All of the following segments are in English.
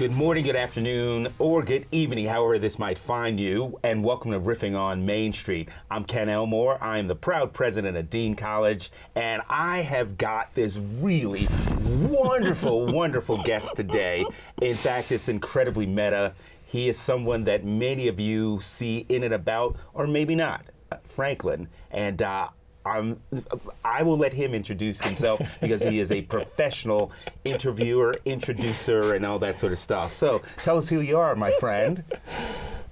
Good morning, good afternoon, or good evening, however this might find you, and welcome to Riffing on Main Street. I'm Ken Elmore. I am the proud president of Dean College, and I have got this really wonderful, wonderful guest today. In fact, it's incredibly meta. He is someone that many of you see in and about, or maybe not, Franklin. And I will let him introduce himself because he is a professional interviewer, introducer, and all that sort of stuff. So tell us who you are, my friend.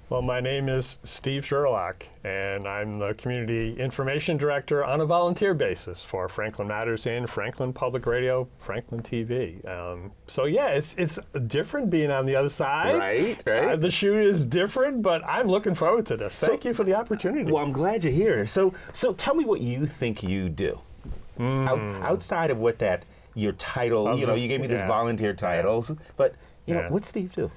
Well, my name is Steve Sherlock, and I'm the Community Information Director on a volunteer basis for Franklin Matters in Franklin Public Radio, Franklin TV. So yeah, it's different being on the other side. Right. The shoot is different, but I'm looking forward to this. Thank you for the opportunity. Well, I'm glad you're here. So tell me what you think you do. Outside of what your title, you gave me this volunteer titles, but what's Steve do?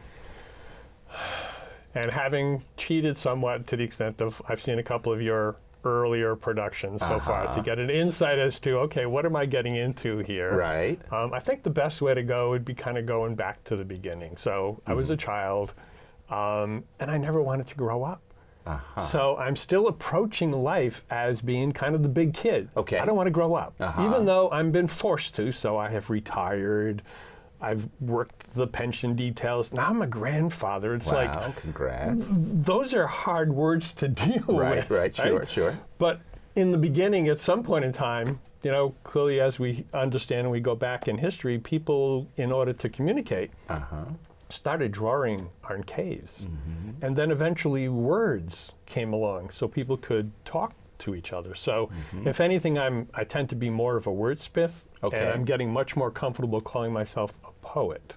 And having cheated somewhat to the extent of, I've seen a couple of your earlier productions so far to get an insight as to, okay, what am I getting into here? Right. I think the best way to go would be kind of going back to the beginning. So I was a child, and I never wanted to grow up. So I'm still approaching life as being kind of the big kid. Okay. I don't want to grow up, even though I've been forced to. So I have retired. I've worked the pension details. Now I'm a grandfather. It's like, congrats. Those are hard words to deal with. Right, sure. But in the beginning, at some point in time, clearly as we understand and we go back in history, people, in order to communicate, started drawing on caves. And then eventually words came along so people could talk to each other. So if anything, I tend to be more of a wordsmith, and I'm getting much more comfortable calling myself a poet.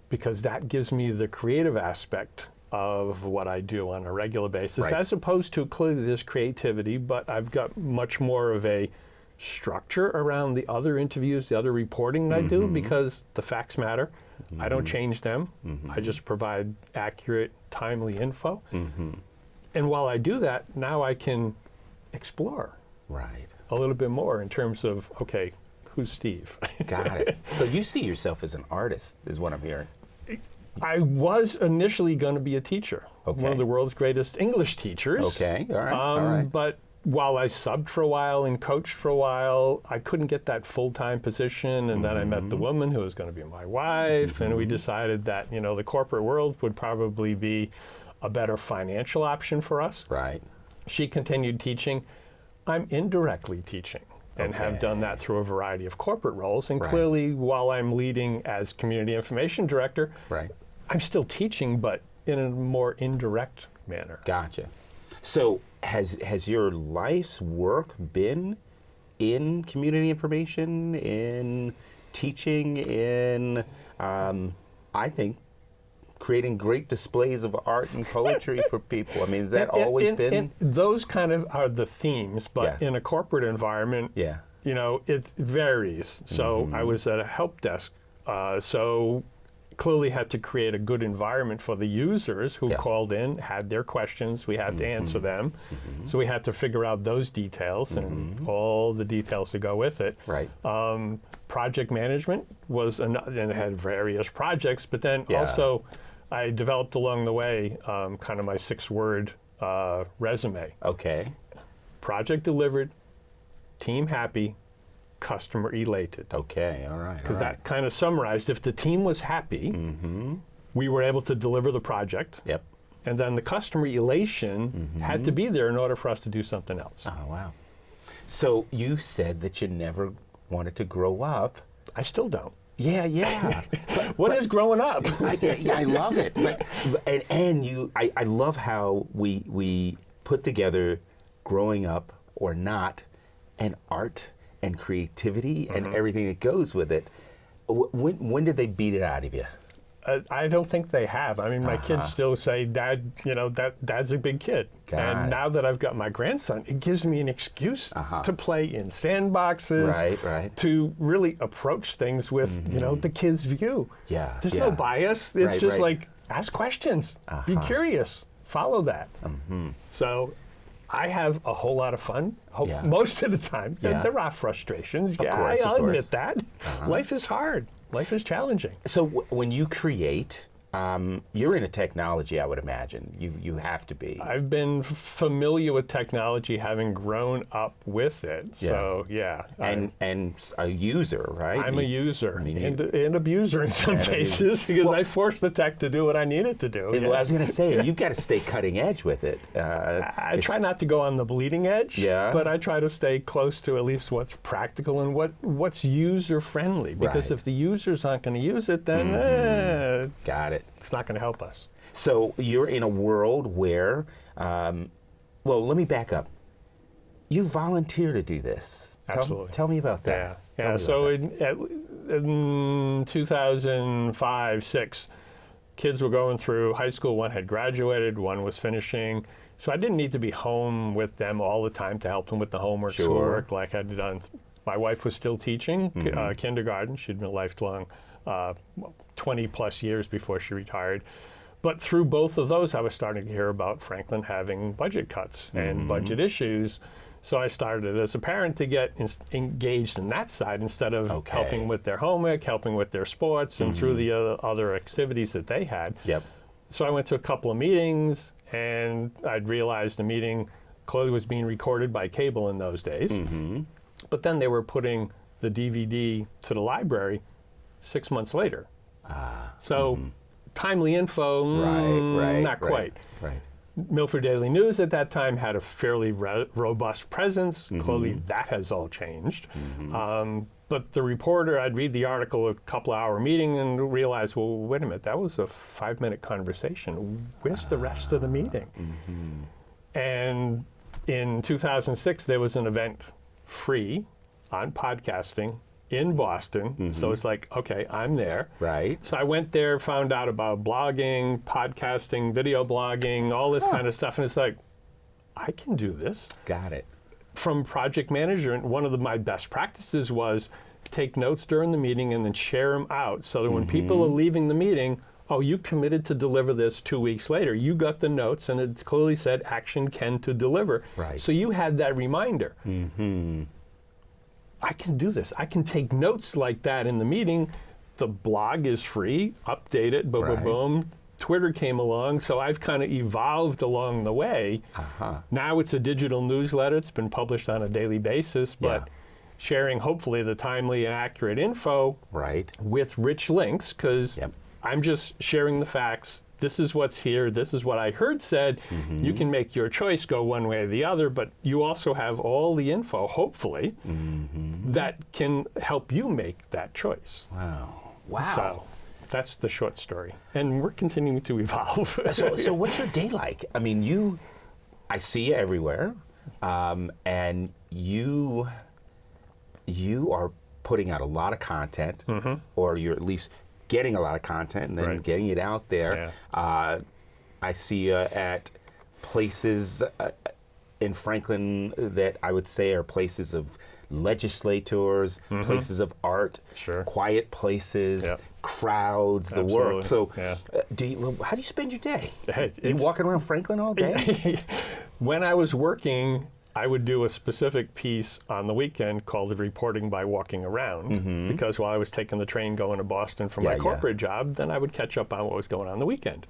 Because that gives me the creative aspect of what I do on a regular basis, as opposed to clearly there's creativity, but I've got much more of a structure around the other interviews, the other reporting I do, because the facts matter. I don't change them. I just provide accurate, timely info. And while I do that, now I can explore a little bit more in terms of, okay, who's Steve? Got it. So you see yourself as an artist, is what I'm hearing. I was initially going to be a teacher, one of the world's greatest English teachers. Okay, all right. But while I subbed for a while and coached for a while, I couldn't get that full-time position. And then I met the woman who was going to be my wife, and we decided that, the corporate world would probably be a better financial option for us. Right. She continued teaching. I'm indirectly teaching and have done that through a variety of corporate roles. And clearly, while I'm leading as Community Information Director, I'm still teaching, but in a more indirect manner. Gotcha. So has your life's work been in community information, in teaching, in, I think, creating great displays of art and poetry for people? I mean, has that always been? And those kind of are the themes, but in a corporate environment, it varies. So I was at a help desk, so clearly had to create a good environment for the users who called in, had their questions, we had to answer them. So we had to figure out those details and all the details to go with it. Project management was, and it had various projects, but then also I developed along the way kind of my 6-word resume. Okay. Project delivered, team happy, customer elated. Okay, all right. Because that kind of summarized, if the team was happy, we were able to deliver the project. Yep. And then the customer elation had to be there in order for us to do something else. Oh, wow. So you said that you never wanted to grow up. I still don't. Yeah. What is growing up? I love it. I love how we put together growing up or not, and art and creativity and everything that goes with it. When did they beat it out of you? I don't think they have. I mean, my kids still say, Dad, Dad's a big kid. And now that I've got my grandson, it gives me an excuse to play in sandboxes, to really approach things with, the kid's view. There's no bias. It's just like, ask questions, be curious, follow that. So I have a whole lot of fun, most of the time. There are frustrations. I'll admit that. Life is hard. Life is challenging. So when you create, you're into technology, I would imagine. You have to be. I've been familiar with technology, having grown up with it. So yeah, and a user, right? I'm a user and abuser in some cases because I force the tech to do what I need it to do. Well, I was going to say, you've got to stay cutting edge with it. I try not to go on the bleeding edge, but I try to stay close to at least what's practical and what's user friendly. Because if the users aren't going to use it, then got it. It's not going to help us. So you're in a world where, well, let me back up. You volunteer to do this. Absolutely. Tell me about that. Yeah. So in 2005, 6, kids were going through high school. One had graduated, one was finishing. So I didn't need to be home with them all the time to help them with the homework work like I'd done. My wife was still teaching kindergarten. She'd been a lifelong 20 plus years before she retired. But through both of those, I was starting to hear about Franklin having budget cuts and budget issues. So I started as a parent to get engaged in that side instead of helping with their homework, helping with their sports, and through the other activities that they had. So I went to a couple of meetings, and I'd realized the meeting clearly was being recorded by cable in those days. But then they were putting the DVD to the library 6 months later. So timely info, not quite. Milford Daily News at that time had a fairly robust presence. Clearly that has all changed. But the reporter, I'd read the article, a couple-hour meeting, and realize, well, wait a minute, that was a 5-minute conversation. Where's the rest of the meeting? And in 2006, there was an event free on podcasting in Boston. So it's like, okay, I'm there. So I went there, found out about blogging, podcasting, video blogging, all this kind of stuff. And it's like, I can do this. Got it. From project manager, and one of my best practices was take notes during the meeting and then share them out so that when people are leaving the meeting, oh, you committed to deliver this 2 weeks later. You got the notes, and it clearly said action can to deliver. So you had that reminder. I can do this. I can take notes like that in the meeting. The blog is free, update it, boom, boom, boom. Twitter came along, so I've kind of evolved along the way. Now it's a digital newsletter. It's been published on a daily basis, but sharing hopefully the timely and accurate info with rich links, because I'm just sharing the facts. This is what's here. This is what I heard said. You can make your choice, go one way or the other, but you also have all the info, hopefully, that can help you make that choice. Wow. So that's the short story. And we're continuing to evolve. So what's your day like? I mean, I see you everywhere, and you are putting out a lot of content, or you're at least getting a lot of content and then getting it out there. I see you at places in Franklin that I would say are places of legislators, places of art, quiet places, crowds, the work. So how do you spend your day? You walking around Franklin all day? When I was working, I would do a specific piece on the weekend called Reporting by Walking Around, because while I was taking the train going to Boston for my corporate job, then I would catch up on what was going on the weekend.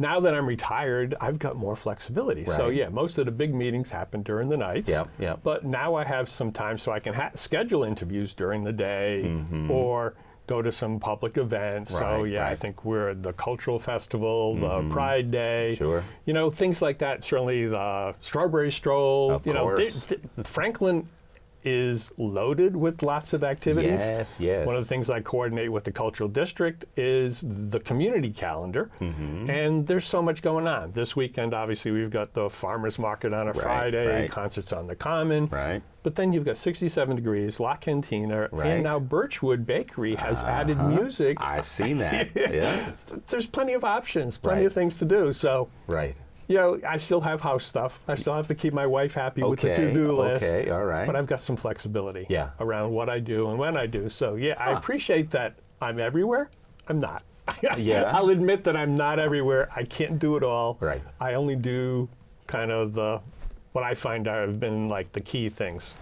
Now that I'm retired, I've got more flexibility. So most of the big meetings happen during the nights, but now I have some time so I can schedule interviews during the day or go to some public events. I think we're at the Cultural Festival, the Pride Day, you know, things like that. Certainly the Strawberry Stroll. Of course. Franklin is loaded with lots of activities. One of the things I coordinate with the Cultural District is the community calendar, and there's so much going on. This weekend, obviously, we've got the Farmers Market on a Friday, concerts on the Common, but then you've got 67 Degrees, La Cantina, and now Birchwood Bakery has added music. I've seen that. There's plenty of options, plenty of things to do. So. You know, I still have house stuff. I still have to keep my wife happy with the to-do list. But I've got some flexibility around what I do and when I do. So, I appreciate that I'm everywhere. I'm not. I'll admit that I'm not everywhere. I can't do it all. I only do kind of what I find have been like the key things.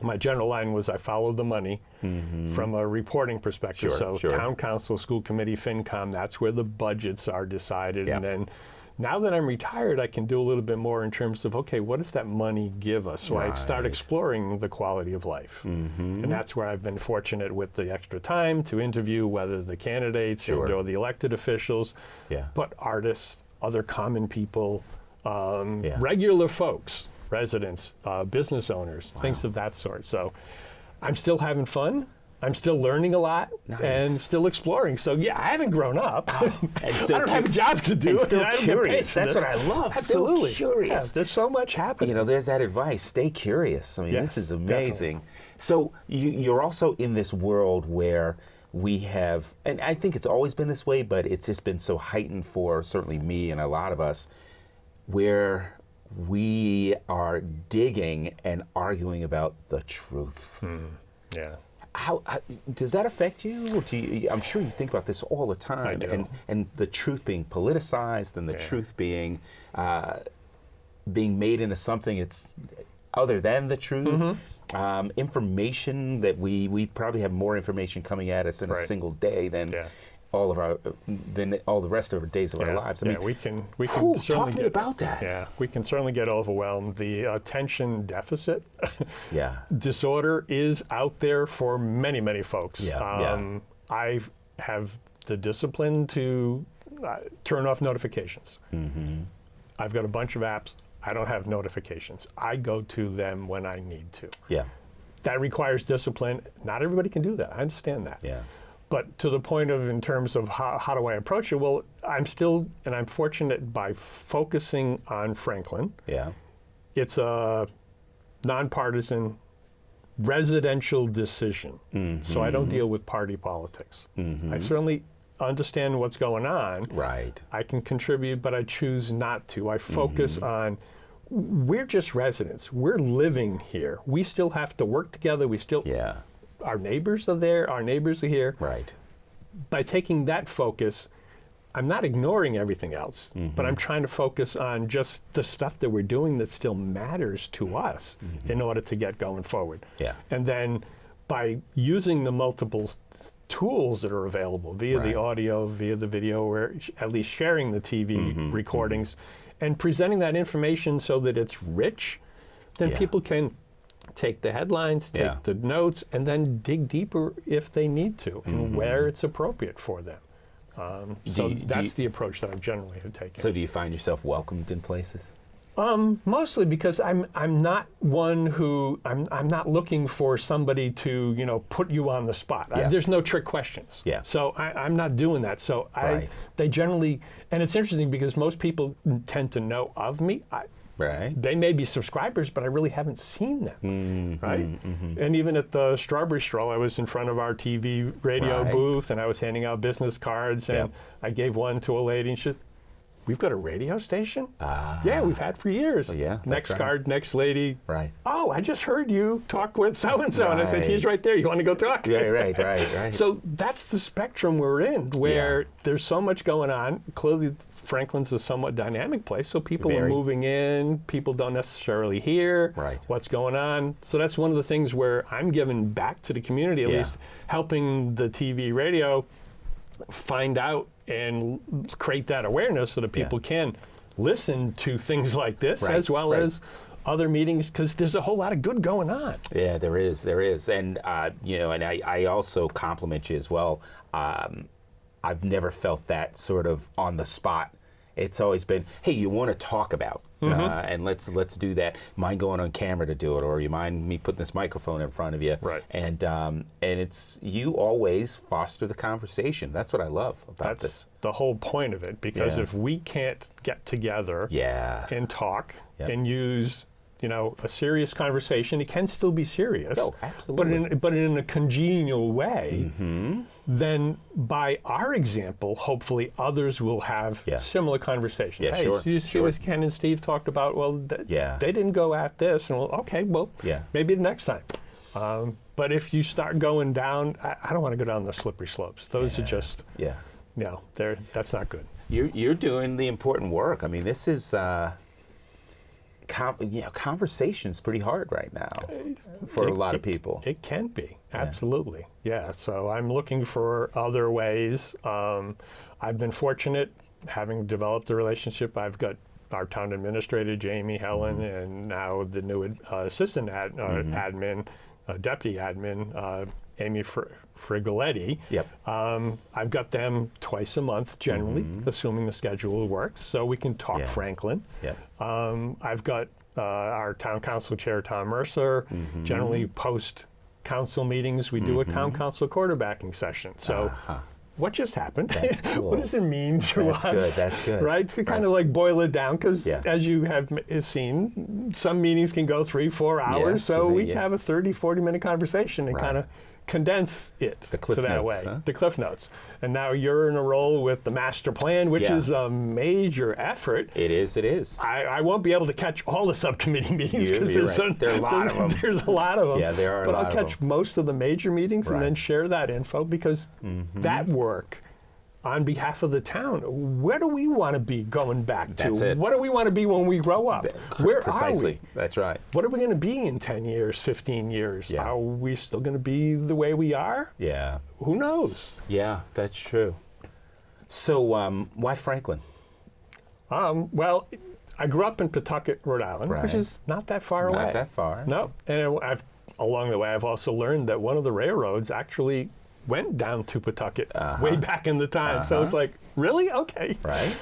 my general line was I followed the money from a reporting perspective. Sure, So town council, school committee, FinCom, that's where the budgets are decided. And then now that I'm retired, I can do a little bit more in terms of, okay, what does that money give us? So I start exploring the quality of life. And that's where I've been fortunate with the extra time to interview whether the candidates or the elected officials, but artists, other common people, regular folks, residents, business owners, things of that sort. So I'm still having fun. I'm still learning a lot and still exploring. So yeah, I haven't grown up. I don't have a job to do. And still curious. That's what I love. Absolutely. Still curious. Yeah, there's so much happening. You know, there's that advice. Stay curious. I mean, this is amazing. Definitely. So you're also in this world where we have, and I think it's always been this way, but it's just been so heightened for certainly me and a lot of us, where we are digging and arguing about the truth. Yeah. How does that affect you? Or I'm sure you think about this all the time, I do. and the truth being politicized, and the truth being made into something it's other than the truth. Information that we probably have more information coming at us in a single day than all the rest of our days of our lives. I mean, we can talk certainly to me about that. Yeah, we can certainly get overwhelmed. The attention deficit disorder is out there for many, many folks. I have the discipline to turn off notifications. I've got a bunch of apps. I don't have notifications. I go to them when I need to. That requires discipline. Not everybody can do that. I understand that. But to the point of, in terms of how do I approach it, well, I'm fortunate by focusing on Franklin. It's a nonpartisan residential decision. So I don't deal with party politics. I certainly understand what's going on. I can contribute, but I choose not to. I focus on, we're just residents. We're living here. We still have to work together. We still, our neighbors are there. Our neighbors are here. By taking that focus, I'm not ignoring everything else, but I'm trying to focus on just the stuff that we're doing that still matters to us in order to get going forward. And then by using the multiple tools that are available via the audio, via the video, or at least sharing the TV recordings, and presenting that information so that it's rich, then people can take the headlines, take the notes, and then dig deeper if they need to, and where it's appropriate for them. So that's the approach that I generally have taken. So do you find yourself welcomed in places? Mostly because I'm not one who, I'm not looking for somebody to, put you on the spot. There's no trick questions. So I'm not doing that. So they generally, and it's interesting because most people tend to know of me. They may be subscribers, but I really haven't seen them, And even at the Strawberry Stroll, I was in front of our TV radio booth, and I was handing out business cards, and I gave one to a lady, and she said, "We've got a radio station?" Yeah, we've had for years. Next card, next lady. Oh, I just heard you talk with so-and-so, and I said, "He's right there. You want to go talk?" Right. So that's the spectrum we're in, where there's so much going on. Clearly, Franklin's a somewhat dynamic place, so people are moving in. People don't necessarily hear what's going on. So that's one of the things where I'm giving back to the community, at least helping the TV, radio find out and create that awareness so that people can listen to things like this as well as other meetings, because there's a whole lot of good going on. Yeah, there is. And, and I also compliment you as well. I've never felt that sort of on the spot. It's always been, hey, you want to talk about, and let's do that. Mind going on camera to do it, or you mind me putting this microphone in front of you? And it's, you always foster the conversation. That's what I love about this. That's the whole point of it, because if we can't get together and talk and use a serious conversation, it can still be serious. Oh, absolutely. But in a congenial way, then by our example, hopefully others will have similar conversations. Hey, you see what Ken and Steve talked about? Well, they didn't go at this. And maybe the next time. But if you start going down, I don't want to go down the slippery slopes. Those are just, that's not good. You're doing the important work. I mean, this is... conversation's pretty hard right now for a lot of people. It can be, absolutely. Yeah, so I'm looking for other ways. I've been fortunate, having developed a relationship. I've got our town administrator, Jamie, Helen, and now the new assistant admin, deputy admin, Amy Frigoletti. Yep. I've got them twice a month, generally, assuming the schedule works, so we can talk Franklin. Yep. I've got our town council chair, Tom Mercer. Generally, post council meetings, we do a town council quarterbacking session. So, what just happened? That's cool. What does it mean to us? That's good. Right? To kind of like boil it down, because Yeah. as you have seen, some meetings can go 3-4 hours. Yes, so we yeah. have a 30-40-minute conversation and kind of condense it The Cliff to that Notes, way. huh? The Cliff Notes. And now you're in a role with the master plan, which Yeah. is a major effort. It is. I won't be able to catch all the subcommittee meetings You're because right. There are a lot of them. There's a lot of them. Yeah, there are a but lot I'll of catch them. most of the major meetings and Right. then share that info, because that work on behalf of the town, where do we want to be going back to? That's it. What do we want to be when we grow up? Where Precisely. are we? That's right. What are we going to be in 10 years, 15 years? Yeah. Are we still going to be the way we are? Yeah. Who knows? Yeah, that's true. So, why Franklin? Well, I grew up in Pawtucket, Rhode Island, which Right. is not that far away. Not that far. No, and along the way, I've also learned that one of the railroads actually went down to Pawtucket way back in the time. So it's like, really? Okay. Right.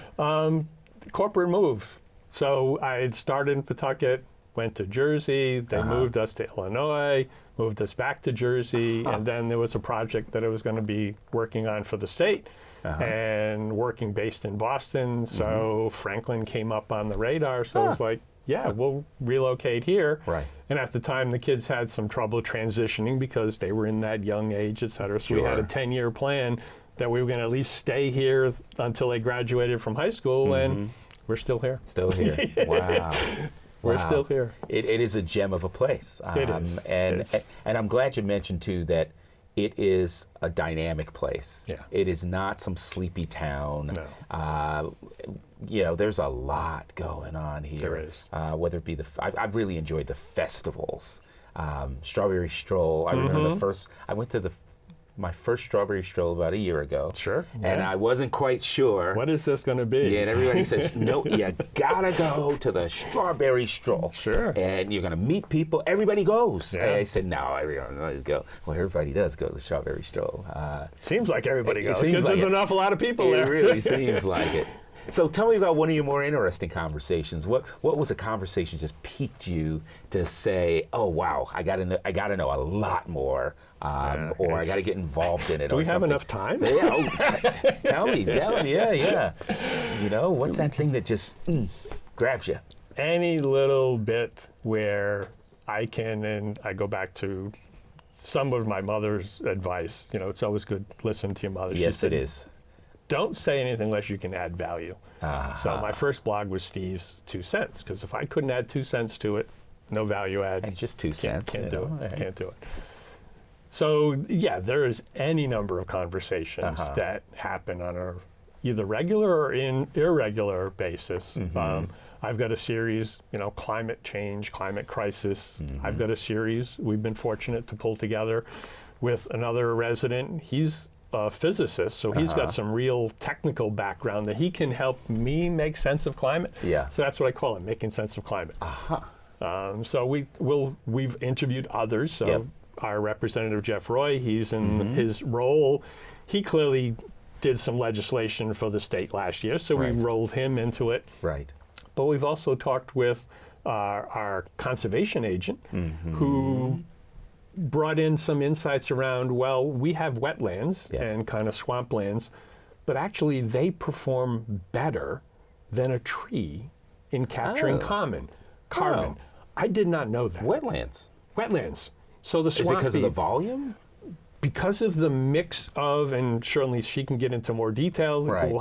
Corporate move. So I had started in Pawtucket, went to Jersey. They moved us to Illinois, moved us back to Jersey, and then there was a project that I was going to be working on for the state. And working based in Boston, so Franklin came up on the radar. So it was like, yeah, we'll relocate here. Right. And at the time, the kids had some trouble transitioning because they were in that young age, et cetera. So we had a 10-year plan that we were going to at least stay here until they graduated from high school, and we're still here. Still here. Wow. We're Wow. still here. It is a gem of a place. It is. And I'm glad you mentioned, too, that it is a dynamic place. Yeah. It is not some sleepy town. No. There's a lot going on here. There is. Whether it be I've really enjoyed the festivals. Strawberry Stroll. I remember I went to my first Strawberry Stroll about a year ago. Sure. And I wasn't quite sure. What is this going to be? Yeah, and everybody says, no, you gotta go to the Strawberry Stroll. Sure. And you're gonna meet people. Everybody goes. Yeah. And I said, no, everyone does go. Well, everybody does go to the Strawberry Stroll. Seems like everybody It goes seems because like there's it. an awful lot of people It there. really seems like it. So tell me about one of your more interesting conversations. What was a conversation just piqued you to say, oh wow, I gotta know a lot more, or I gotta get involved in it. Do we have enough time? Yeah. Tell me. Yeah. What's that thing that just grabs you? Any little bit where I can, and I go back to some of my mother's advice. It's always good to listen to your mother. Yes, it is. Don't say anything unless you can add value. So my first blog was Steve's 2 cents, because if I couldn't add 2 cents to it, no value add. And just 2 cents. Can't do it. Can't do it. So yeah, there is any number of conversations that happen on a either regular or irregular basis. I've got a series, climate change, climate crisis. I've got a series we've been fortunate to pull together with another resident. He's a physicist, so he's got some real technical background that he can help me make sense of climate. Yeah. So that's what I call it, making sense of climate. So we've interviewed others. So Yep. our representative Jeff Roy, he's in his role. He clearly did some legislation for the state last year, so Right. we rolled him into it. Right. But we've also talked with our conservation agent, who brought in some insights around, well, we have wetlands and kind of swamplands, but actually they perform better than a tree in capturing carbon. I did not know that. Wetlands. So the Is it because of the volume? Because of the mix of, and certainly she can get into more detail. Right.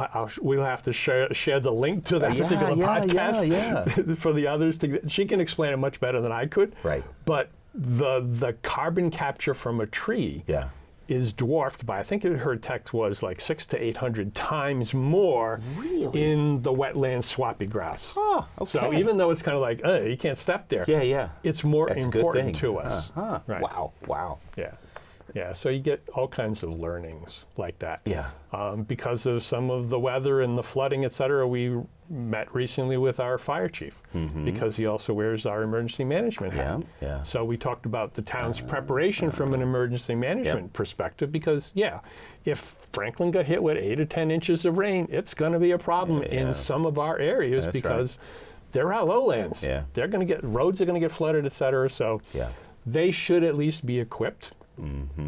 We'll have to share the link to that particular podcast for the others. She can explain it much better than I could. Right. But the carbon capture from a tree is dwarfed by, I think her text was like 600 to 800 times more in the wetland swampy grass. Oh, okay. So even though it's kind of like, you can't step there. Yeah, yeah. It's more That's important to us. Right. Wow. Yeah. Yeah, so you get all kinds of learnings like that. Yeah. Because of some of the weather and the flooding, et cetera, we met recently with our fire chief because he also wears our emergency management hat. Yeah. So we talked about the town's preparation from an emergency management perspective because, if Franklin got hit with 8 or 10 inches of rain, it's going to be a problem in some of our areas because they're our lowlands. Yeah. They're going to get, roads are going to get flooded, et cetera. So they should at least be equipped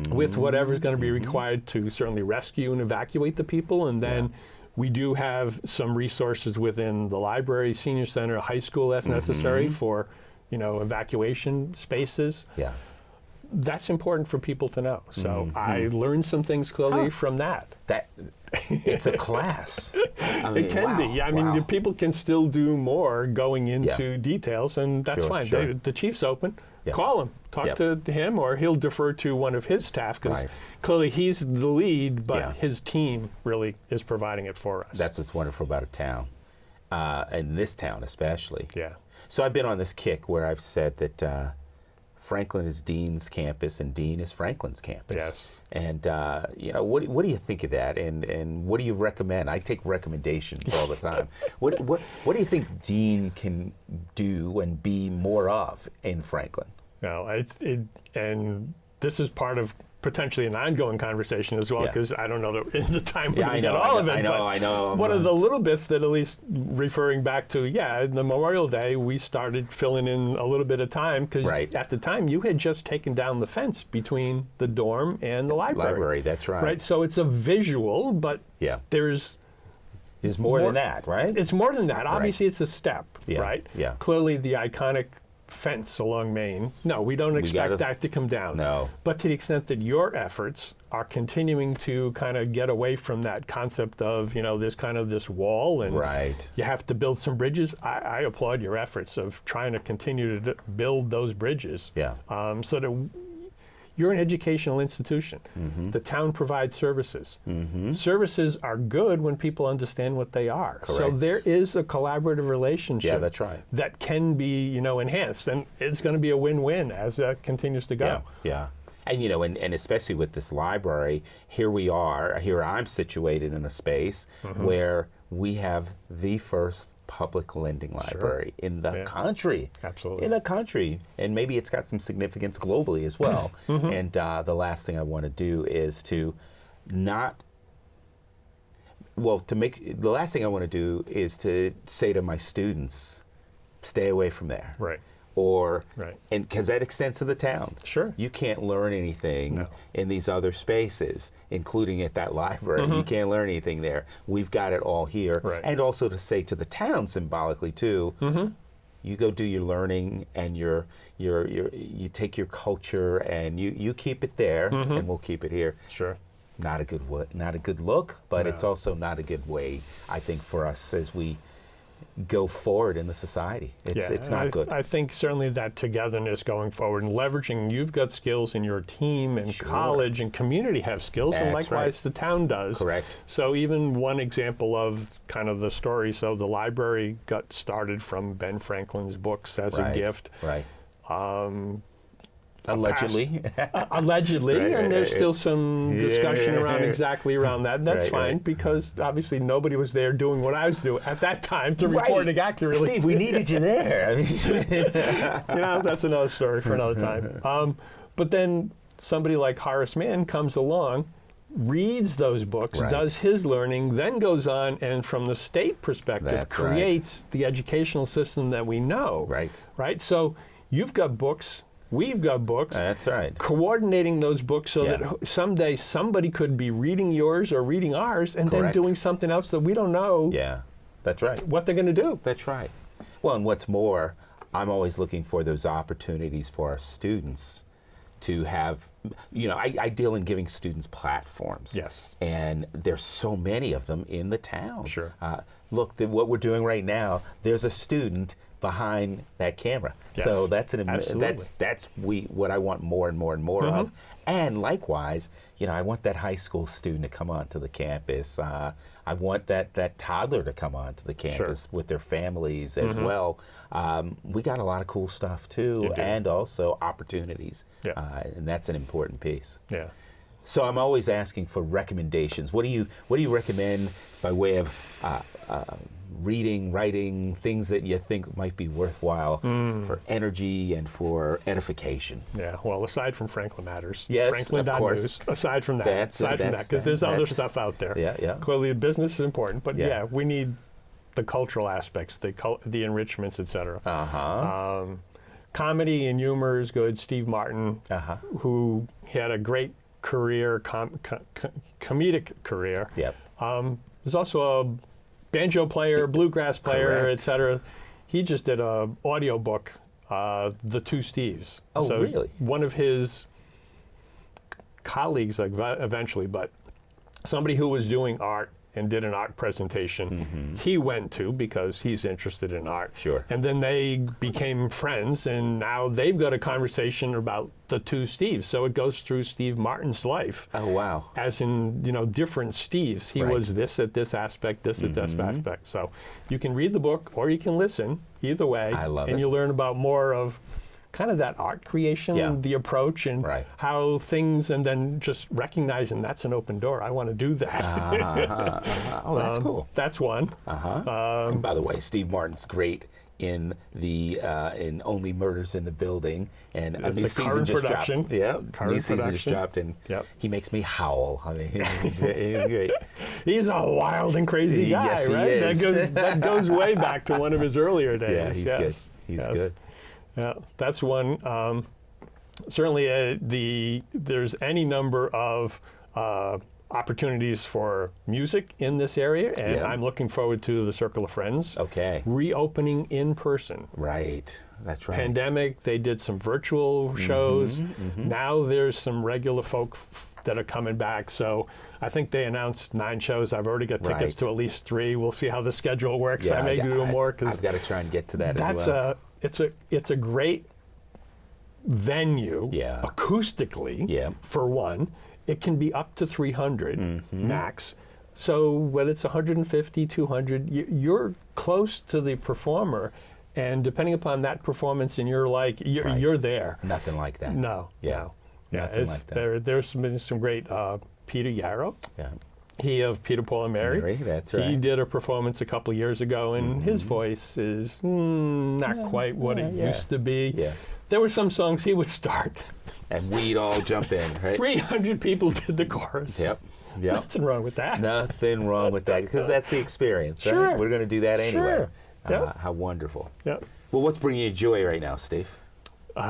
with whatever's going to be required to certainly rescue and evacuate the people. And then we do have some resources within the library, senior center, high school that's necessary for, evacuation spaces. Yeah. That's important for people to know. So I learned some things clearly from that. It's a class. I mean, It can be. I mean, the people can still do more going into details, and that's fine. Sure. The chief's open. Call him. Talk to him, or he'll defer to one of his staff, because clearly he's the lead, but his team really is providing it for us. That's what's wonderful about a town, and this town especially. Yeah. So I've been on this kick where I've said that Franklin is Dean's campus and Dean is Franklin's campus. Yes. And what do you think of that? And what do you recommend? I take recommendations all the time. What do you think Dean can do and be more of in Franklin? No, and this is part of potentially an ongoing conversation as well, because I don't know that in the time we're going to get all of it. I know. One of the little bits that, at least referring back to, the Memorial Day, we started filling in a little bit of time, because at the time you had just taken down the fence between the dorm and the library. That's right. Right, so it's a visual, but there's more than that, right? It's more than that. Obviously, it's a step, right? Yeah. Clearly, the iconic fence along Main, no, we don't expect that to come down. No. But to the extent that your efforts are continuing to kind of get away from that concept of, there's kind of this wall and you have to build some bridges, I applaud your efforts of trying to continue to build those bridges. So that you're an educational institution. The town provides services. Services are good when people understand what they are. Correct. So there is a collaborative relationship. Yeah, that's right. That can be, enhanced, and it's going to be a win-win as that continues to go. Yeah. And and especially with this library, here I'm situated in a space where we have the first public lending library in the country. Absolutely. In the country. And maybe it's got some significance globally as well. And the last thing I want to do is the last thing I want to do is to say to my students, stay away from there. Right. And because that extends to the town. Sure. You can't learn anything in these other spaces, including at that library. You can't learn anything there. We've got it all here. Right. And also to say to the town symbolically too, you go do your learning and you take your culture and you keep it there, and we'll keep it here. Sure. Not a good look, but it's also not a good way, I think, for us as we go forward in the society. It's not good. I think certainly that togetherness going forward and leveraging, you've got skills in your team and college and community have skills, and likewise the town does. Correct. So even one example of kind of the story, so the library got started from Ben Franklin's books as a gift. Right. Allegedly. And there's still some discussion around that. And that's fine, because obviously nobody was there doing what I was doing at that time to report it accurately. Steve, we needed you there. I mean, that's another story for another time. But then somebody like Horace Mann comes along, reads those books, does his learning, then goes on and from the state perspective creates the educational system that we know. Right? So you've got books. We've got books. That's right. Coordinating those books so that someday somebody could be reading yours or reading ours and then doing something else that we don't know. Yeah, that's right. What they're going to do. That's right. Well, and what's more, I'm always looking for those opportunities for our students to have, I deal in giving students platforms. Yes. And there's so many of them in the town. Sure. Look, what we're doing right now, there's a student, behind that camera. Yes, So absolutely. that's what I want more and more and more of. And likewise, I want that high school student to come onto the campus. I want that toddler to come onto the campus with their families as well. We got a lot of cool stuff too, and also opportunities. And that's an important piece. Yeah. So I'm always asking for recommendations. What do you recommend by way of reading, writing, things that you think might be worthwhile for energy and for edification? Yeah, well, aside from Franklin Matters, Yes, Franklin of course. News, aside from that, because there's other stuff out there. Yeah. Clearly, business is important, but we need the cultural aspects, the enrichments, etc. Comedy and humor is good. Steve Martin, who had a great career, comedic career. There's also a banjo player, bluegrass player, etc. He just did a audio book, The Two Steves. Oh, so really? One of his colleagues, eventually, but somebody who was doing art and did an art presentation, he went to because he's interested in art. Sure. And then they became friends, and now they've got a conversation about the two Steves. So it goes through Steve Martin's life. Oh, wow. As in, different Steves. He was this at this aspect, this at this aspect. So you can read the book or you can listen, either way. I love and it. you learn about more of kind of that art creation, the approach, and how things, and then just recognizing that's an open door. I want to do that. Oh, that's cool. That's one. And by the way, Steve Martin's great in in Only Murders in the Building, and a new season just dropped. Yeah, new season just dropped, and he makes me howl. I mean, he's great. He's a wild and crazy guy, yes, right? He is. That goes way back to one of his earlier days. Yeah, he's good. He's good. Yeah, that's one. Certainly, there's any number of opportunities for music in this area, and I'm looking forward to the Circle of Friends. Okay. Reopening in person. Right. That's right. Pandemic, they did some virtual shows. Now there's some regular folk that are coming back. So I think they announced 9 shows. I've already got tickets to at least 3. We'll see how the schedule works. I may do more because I've got to try and get to that as well. It's a great venue, acoustically, for one. It can be up to 300 max. So when it's 150, 200, you're close to the performer, and depending upon that performance and you're there. Nothing like that. No. Yeah. Nothing like that. There's been some great Peter Yarrow. Yeah. He of Peter, Paul, and Mary. That's right. He did a performance a couple of years ago, and his voice is not quite what it used to be. Yeah. There were some songs he would start. And we'd all jump in, right? 300 people did the chorus. Yep. Nothing wrong with that. Nothing wrong with that, because that's the experience, right? Sure. We're going to do that anyway. Sure. How wonderful. Yep. Well, what's bringing you joy right now, Steve?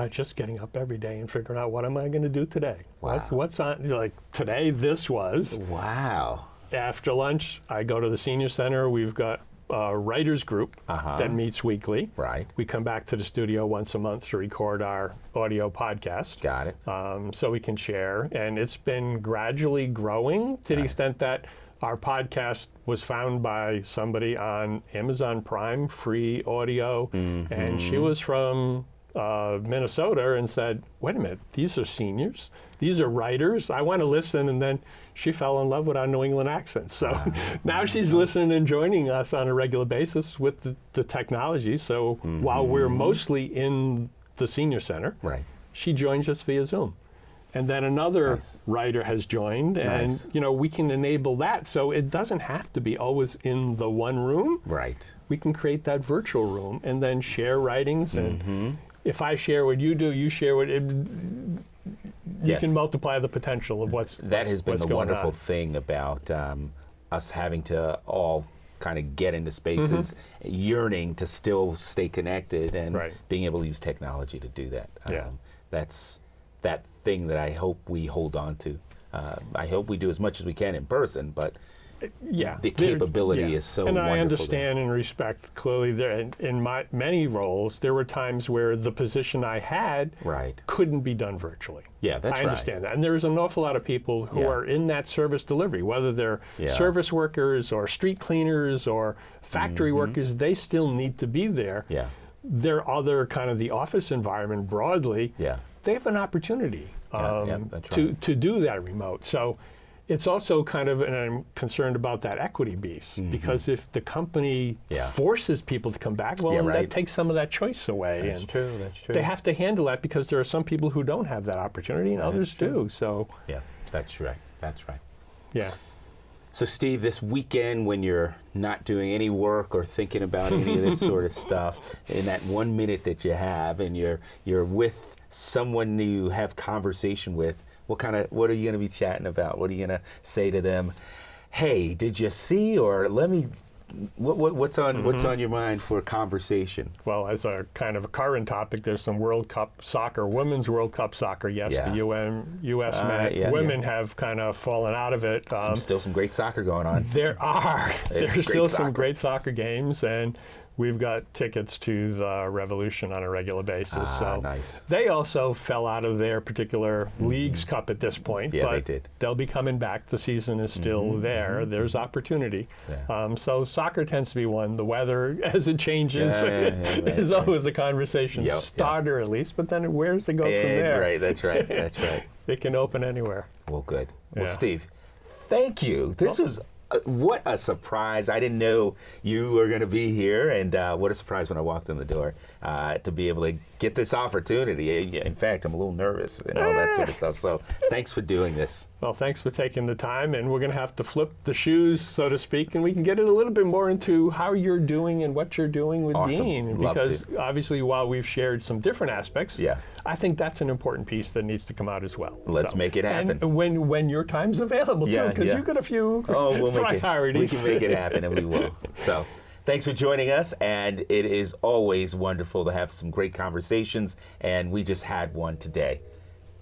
Just getting up every day and figuring out what am I going to do today. Wow. What's on, like today, this was. Wow. After lunch, I go to the senior center. We've got a writers group that meets weekly. Right. We come back to the studio once a month to record our audio podcast. Got it. So we can share. And it's been gradually growing to the extent that our podcast was found by somebody on Amazon Prime, free audio. And she was from Minnesota and said, wait a minute, these are seniors, these are writers, I want to listen. And then she fell in love with our New England accent. So now she's listening and joining us on a regular basis with the technology. So while we're mostly in the senior center, she joins us via Zoom. And then another writer has joined, and we can enable that. So it doesn't have to be always in the one room. Right. We can create that virtual room and then share writings. And if I share what you do, you share what you can multiply the potential of what's That has been the wonderful on. thing about us having to all kind of get into spaces, yearning to still stay connected and being able to use technology to do that. That's that thing that I hope we hold on to. I hope we do as much as we can in person, but the capability is so wonderful. And I understand and respect clearly there in my many roles, there were times where the position I had couldn't be done virtually. Yeah, that's right. I understand that. And there's an awful lot of people who are in that service delivery, whether they're service workers or street cleaners or factory workers, they still need to be there. Yeah. their other kind of the office environment broadly, they have an opportunity that's right. to do that remote. So it's also kind of, and I'm concerned about that equity piece, because if the company forces people to come back, well, that takes some of that choice away. That's true. They have to handle that because there are some people who don't have that opportunity and others do. So yeah, that's right. That's right. Yeah. So Steve, this weekend when you're not doing any work or thinking about any of this sort of stuff, in that 1 minute that you have, and you're with someone you have conversation with, what are you going to be chatting about? What are you going to say to them? Hey, did you see? Or let me. What's on your mind for a conversation? Well, as a kind of a current topic, there's some World Cup soccer, Women's World Cup soccer. Yes, the U.S. women have kind of fallen out of it. Still some great soccer going on. There's still some great soccer games, and we've got tickets to the Revolution on a regular basis. So nice. They also fell out of their particular Leagues Cup at this point. Yeah, but they did. They'll be coming back. The season is still there. There's opportunity. So soccer tends to be one. The weather, as it changes, is always a conversation starter at least. But then where does it go from there? That's right. It can open anywhere. Well, good. Well, Steve, thank you. This was what a surprise. I didn't know you were going to be here, and what a surprise when I walked in the door to be able to get this opportunity. In fact, I'm a little nervous and all that sort of stuff. So thanks for doing this. Well, thanks for taking the time, and we're going to have to flip the shoes, so to speak, and we can get a little bit more into how you're doing and what you're doing with Dean. Because obviously, while we've shared some different aspects, I think that's an important piece that needs to come out as well. Let's make it happen. And when your time's available, too, because you've got a few priorities. We can make it happen, and we will. So thanks for joining us, and it is always wonderful to have some great conversations, and we just had one today.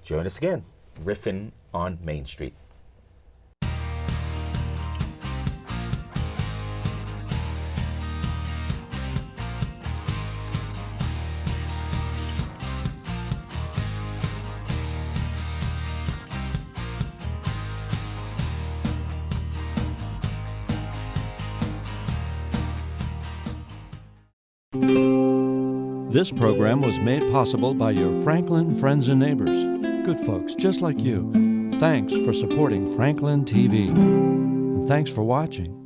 Join us again, Riffin on Main Street. This program was made possible by your Franklin friends and neighbors, good folks just like you. Thanks for supporting Franklin TV. And thanks for watching.